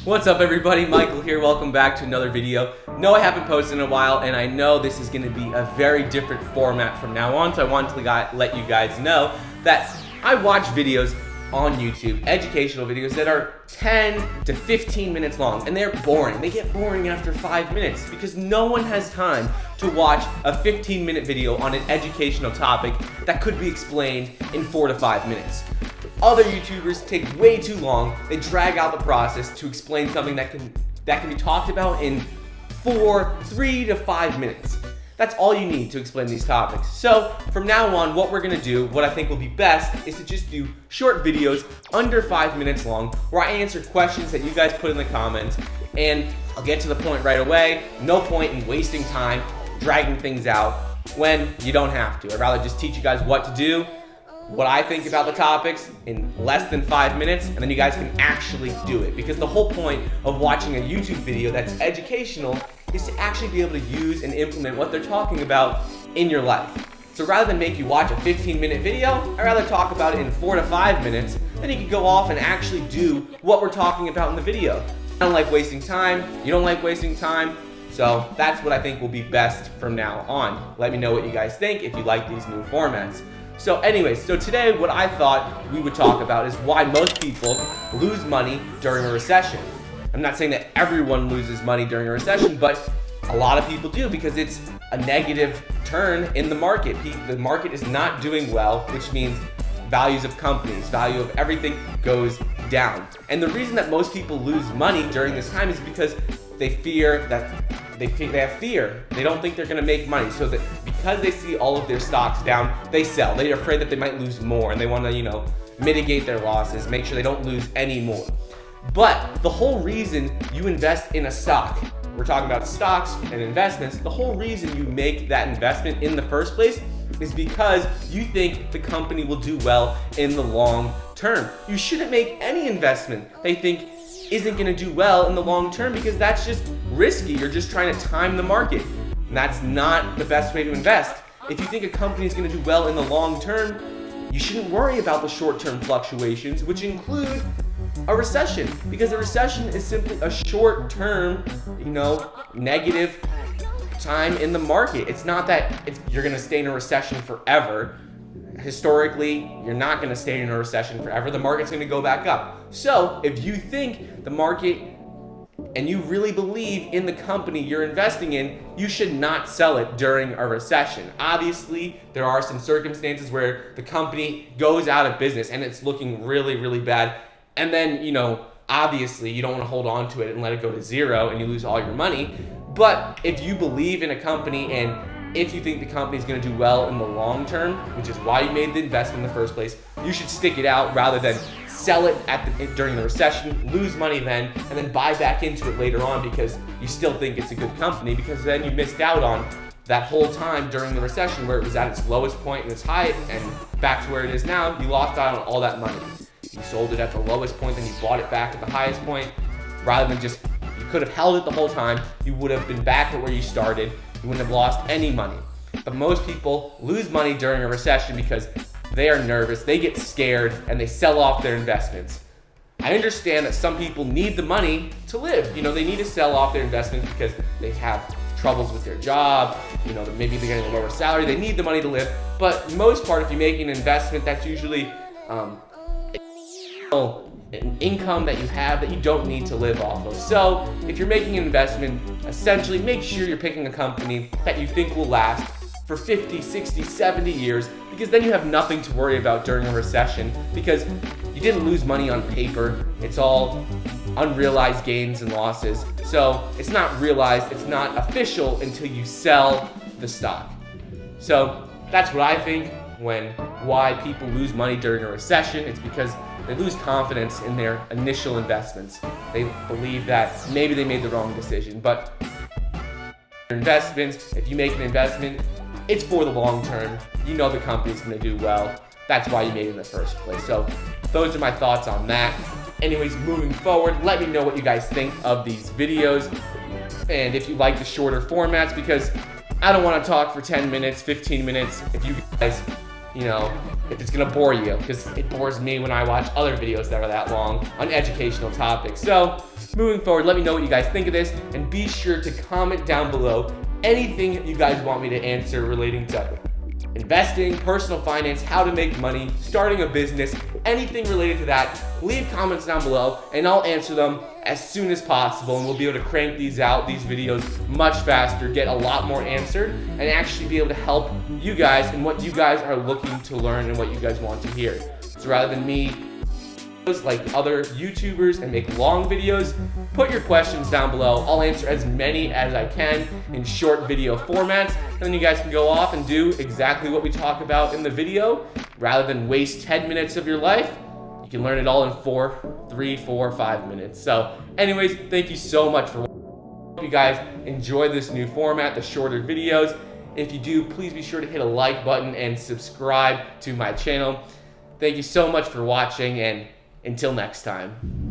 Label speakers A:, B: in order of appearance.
A: What's up everybody, Michael here, welcome back to another video. No, I haven't posted in a while and I know this is going to be a very different format from now on, so I wanted to let you guys know that I watch videos on YouTube, educational videos that are 10 to 15 minutes long, and they're boring. They get boring after 5 minutes because no one has time to watch a 15-minute video on an educational topic that could be explained in 4 to 5 minutes. Other YouTubers take way too long. They drag out the process to explain something that can be talked about in 3 to 5 minutes. That's all you need to explain these topics. So from now on, what we're gonna do, what I think will be best, is to just do short videos under 5 minutes long where I answer questions that you guys put in the comments, and I'll get to the point right away. No point in wasting time dragging things out when you don't have to. I'd rather just teach you guys what to do, what I think about the topics in less than 5 minutes, and then you guys can actually do it. Because the whole point of watching a YouTube video that's educational is to actually be able to use and implement what they're talking about in your life. So rather than make you watch a 15-minute video, I'd rather talk about it in 4 to 5 minutes, then you can go off and actually do what we're talking about in the video. I don't like wasting time, you don't like wasting time, so that's what I think will be best from now on. Let me know what you guys think if you like these new formats. So anyways, so today what I thought we would talk about is why most people lose money during a recession. I'm not saying that everyone loses money during a recession, but a lot of people do because it's a negative turn in the market. The market is not doing well, which means values of companies, value of everything goes down. And the reason that most people lose money during this time is because they fear that they have fear. They don't think they're gonna make money. So that because they see all of their stocks down, they sell. They're afraid that they might lose more and they wanna, mitigate their losses, make sure they don't lose any more. But the whole reason you invest in a stock, we're talking about stocks and investments, the whole reason you make that investment in the first place is because you think the company will do well in the long term. You shouldn't make any investment they think isn't gonna do well in the long term because that's just risky. You're just trying to time the market. And that's not the best way to invest. If you think a company is gonna do well in the long term, you shouldn't worry about the short-term fluctuations, which include a recession, because a recession is simply a short-term, negative time in the market. It's not that you're gonna stay in a recession forever. Historically, you're not gonna stay in a recession forever. The market's gonna go back up. So if you think the market and you really believe in the company you're investing in, you should not sell it during a recession. Obviously, there are some circumstances where the company goes out of business and it's looking really, really bad. And then, obviously you don't want to hold on to it and let it go to zero and you lose all your money. But if you believe in a company and if you think the company is going to do well in the long term, which is why you made the investment in the first place, you should stick it out rather than sell it during the recession, lose money then, and then buy back into it later on because you still think it's a good company, because then you missed out on that whole time during the recession where it was at its lowest point and its height and back to where it is now. You lost out on all that money. You sold it at the lowest point, then you bought it back at the highest point, rather than you could have held it the whole time. You would have been back at where you started. You wouldn't have lost any money. But most people lose money during a recession because they are nervous, they get scared, and they sell off their investments. I understand that some people need the money to live. They need to sell off their investments because they have troubles with their job, maybe they're getting a lower salary, they need the money to live. But most part, if you make an investment, that's usually an income that you have that you don't need to live off of. So if you're making an investment, essentially make sure you're picking a company that you think will last for 50, 60, 70 years, because then you have nothing to worry about during a recession because you didn't lose money on paper. It's all unrealized gains and losses. So it's not realized, it's not official until you sell the stock. So that's what I think why people lose money during a recession. It's because they lose confidence in their initial investments. They believe that maybe they made the wrong decision. But investments, if you make an investment, it's for the long term. You know the company's gonna do well. That's why you made it in the first place. So those are my thoughts on that. Anyways, moving forward, let me know what you guys think of these videos. And if you like the shorter formats, because I don't wanna talk for 10 minutes, 15 minutes. If you guys, if it's gonna bore you, because it bores me when I watch other videos that are that long on educational topics. So moving forward, let me know what you guys think of this, and be sure to comment down below anything you guys want me to answer relating to investing, personal finance, how to make money, starting a business, anything related to that. Leave comments down below and I'll answer them as soon as possible, and we'll be able to crank these videos much faster, get a lot more answered, and actually be able to help you guys in what you guys are looking to learn and what you guys want to hear. So rather than me like other YouTubers and make long videos, put your questions down below. I'll answer as many as I can in short video formats, and then you guys can go off and do exactly what we talk about in the video. Rather than waste 10 minutes of your life, you can learn it all in 3, 4, 5 minutes. So anyways, thank you so much for watching. Hope you guys enjoy this new format, the shorter videos. If you do, please be sure to hit a like button and subscribe to my channel. Thank you so much for watching, and until next time.